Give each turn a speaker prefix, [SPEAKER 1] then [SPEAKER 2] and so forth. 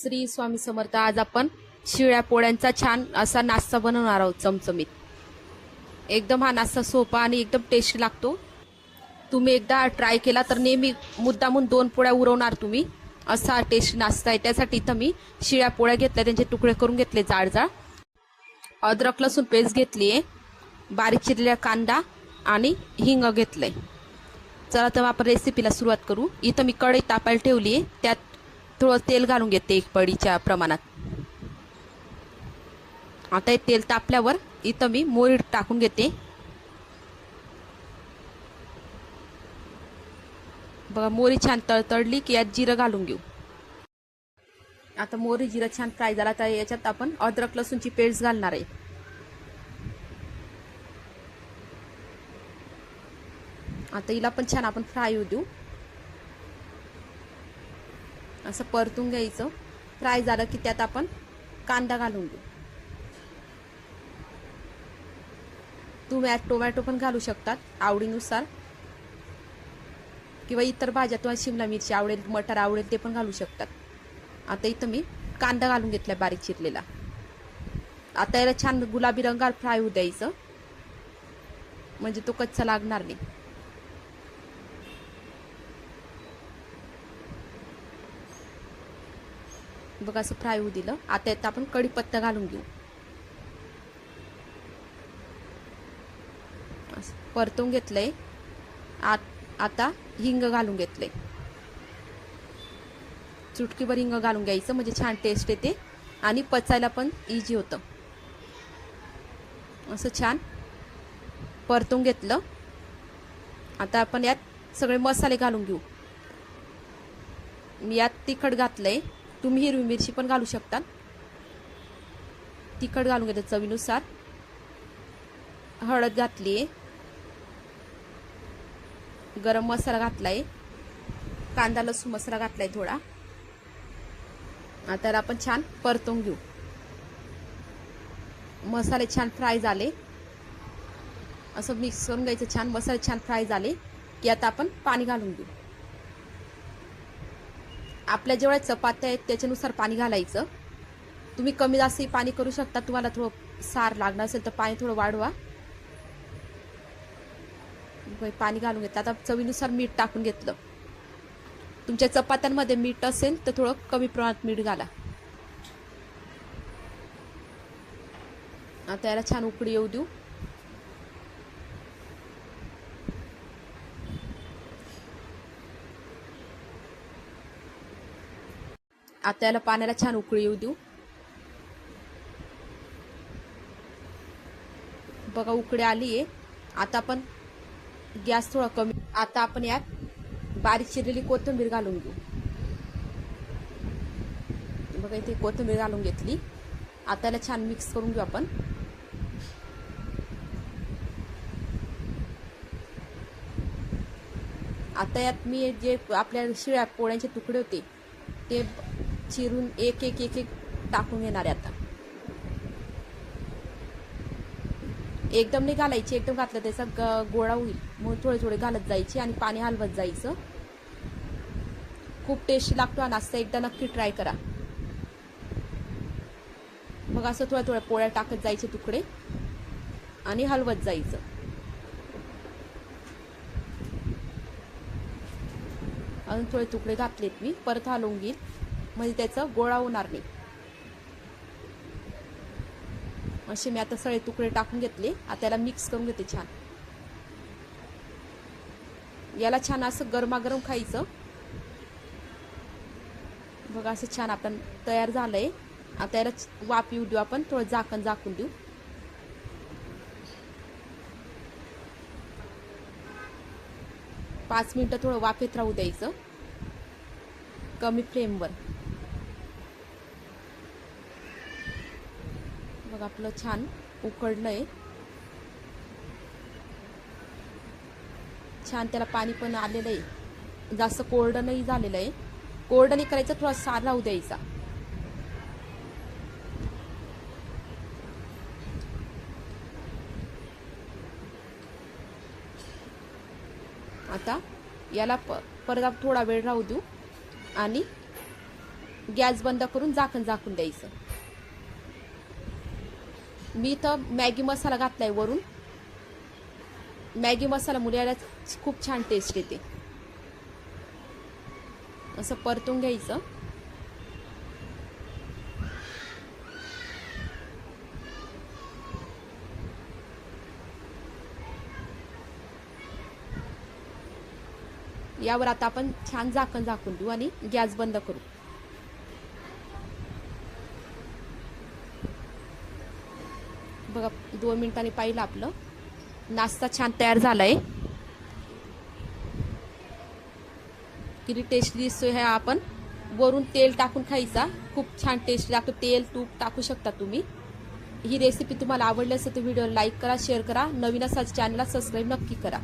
[SPEAKER 1] श्री स्वामी समर्थ. आज आपण शिळ्या पोळ्यांचा छान असा नाश्ता बनवणार आहोत. चमचमीत एकदम. हा नाश्ता सोपा आणि एकदम टेस्टी लागतो. तुम्ही एकदा ट्राय केला तर नेहमी मुद्दामून 2 पोळ्या उरवणार तुम्ही. असा टेस्टी नाश्ता आहे. त्यासाठी इथं मी शिळ्या पोळ्या घेतल्या, त्यांचे तुकडे करून घेतले जाड जाड. अद्रक लसूण पेस्ट घेतली आहे, बारीक चिरलेला कांदा आणि हिंग घेतलंय. चला तर आपण रेसिपीला सुरुवात करू. इथं मी कढई तापायला ठेवली आहे, त्यात थोडं तेल घालून घेते 1 पळीच्या प्रमाणात. आता हे तेल तापल्यावर इथं मी मोहरी टाकून घेते. बघा मोहरी छान तळतळली की यात जिरं घालून घेऊ. आता मोहरी जिरं छान फ्राय झाला तर याच्यात आपण अद्रक लसूणची पेस्ट घालणार आहे. आता हिला पण छान आपण फ्राय होऊ देऊ. असं परतून घ्यायचं. फ्राय झालं की त्यात आपण कांदा घालून देऊ. तुम्ही यात टोमॅटो पण घालू शकतात आवडीनुसार, किंवा इतर भाज्या तुम्हाला शिमला मिरची आवडेल, मटार आवडेल ते पण घालू शकतात. आता इथं मी कांदा घालून घेतला बारीक चिरलेला. आता याला छान गुलाबी रंगावर फ्राय होऊ द्यायचं, म्हणजे तो कच्चा लागणार नाही. बघा असं फ्राय होऊ दिलं. आता यात आपण कढीपत्ता घालून घेऊ. परतून घेतलंय. आता हिंग घालून घेतलंय. चुटकीभर हिंग घालून घ्यायचं, म्हणजे छान टेस्ट येते आणि पचायला पण इझी होतं. असं छान परतून घेतलं. आता आपण यात सगळे मसाले घालून घेऊ. मी यात तिखट घातलंय, तुम्ही हिरवी मिरची पण घालू शकता. तिखट घालून घेतलं चवीनुसार. हळद घातली, गरम मसाला घातलाय, कांदा लसूण मसाला घातलाय थोडा. आता आपण छान परतून घेऊ. मसाले छान फ्राय झाले, असं मिक्स करून घ्यायचं छान. मसाले छान फ्राय झाले की आता आपण पाणी घालून घेऊ. आपल्या जेवढ्या चपात्या आहेत त्याच्यानुसार पाणी घालायचं. तुम्ही कमी जास्त पाणी करू शकता. तुम्हाला थोडं सार लागणार असेल तर पाणी थोडं वाढवा. पाणी घालून घेतलं. आता चवीनुसार मीठ टाकून घेतलं. तुमच्या चपात्यांमध्ये मीठ असेल तर थोडं कमी प्रमाणात मीठ घाला. आता याला छान उकळी येऊ देऊ. आता याला पाण्याला छान उकळी येऊ देऊ. बघा उकळी आली आहे. आता आपण गॅस थोडा कमी. आता आपण यात बारीक चिरलेली कोथिंबीर घालून घेऊ. बघा इथे कोथिंबीर घालून घेतली. आता याला छान मिक्स करून घेऊ आपण. आता यात मी जे आपल्या शिळ्या पोळ्यांचे तुकडे होते ते चिरून एक एक एक एक टाकून घेणार आहे. आता एकदम नाही घालायची, एकदम घातलं त्याचा गोळा होईल, म्हणून थोडे थोडे घालत जायचे आणि पाणी हलवत जायचं. खूप टेस्टी लागतो हा नाश्ता, एकदा नक्की ट्राय करा. मग असं थोड्या थोड्या पोळ्या टाकत जायचे तुकडे आणि हलवत जायचं. अजून थोडे तुकडे घातलेत मी, परत हलवून घेईल म्हणजे त्याचा गोळा होणार नाही. असे मी आता सगळे तुकडे टाकून घेतले. आता याला मिक्स करून घेते छान. याला छान असं गरमागरम खायचं. बघा असं छान आपण तयार झालंय. आता याला वाफ येऊ देऊ आपण. थोडं झाकून देऊ. पाच मिनिटं थोडं वाफेत राहू द्यायचं कमी फ्लेमवर. बघा आपलं छान उकळलंय. छान त्याला पाणी पण आलेलं आहे. जास्त कोरडं नाही झालेलं आहे. कोरडं नाही करायचं, थोडा सार राहू द्यायचा. आता याला परत थोडा वेळ राहू देऊ आणि गॅस बंद करून झाकण झाकून द्यायचं. मी तर मॅगी मसाला घातलाय वरून. मॅगी मसाला मुलाला खूप छान टेस्ट येते. असं परतून घ्यायचं. यावर आता आपण छान झाकण झाकून देऊ आणि गॅस बंद करू. बघा 2 मिनिटांनी पाहिलं आपलं नाश्ता छान तयार झालाय. किती टेस्टी दिसतोय. हे आपण वरून तेल टाकून खायचा. खूप छान टेस्ट लागतो. तेल तूप टाकू शकता तुम्ही. ही रेसिपी तुम्हाला आवडली असेल तर व्हिडिओ लाईक करा, शेअर करा. नवीन असाच चॅनलला सबस्क्राईब नक्की करा.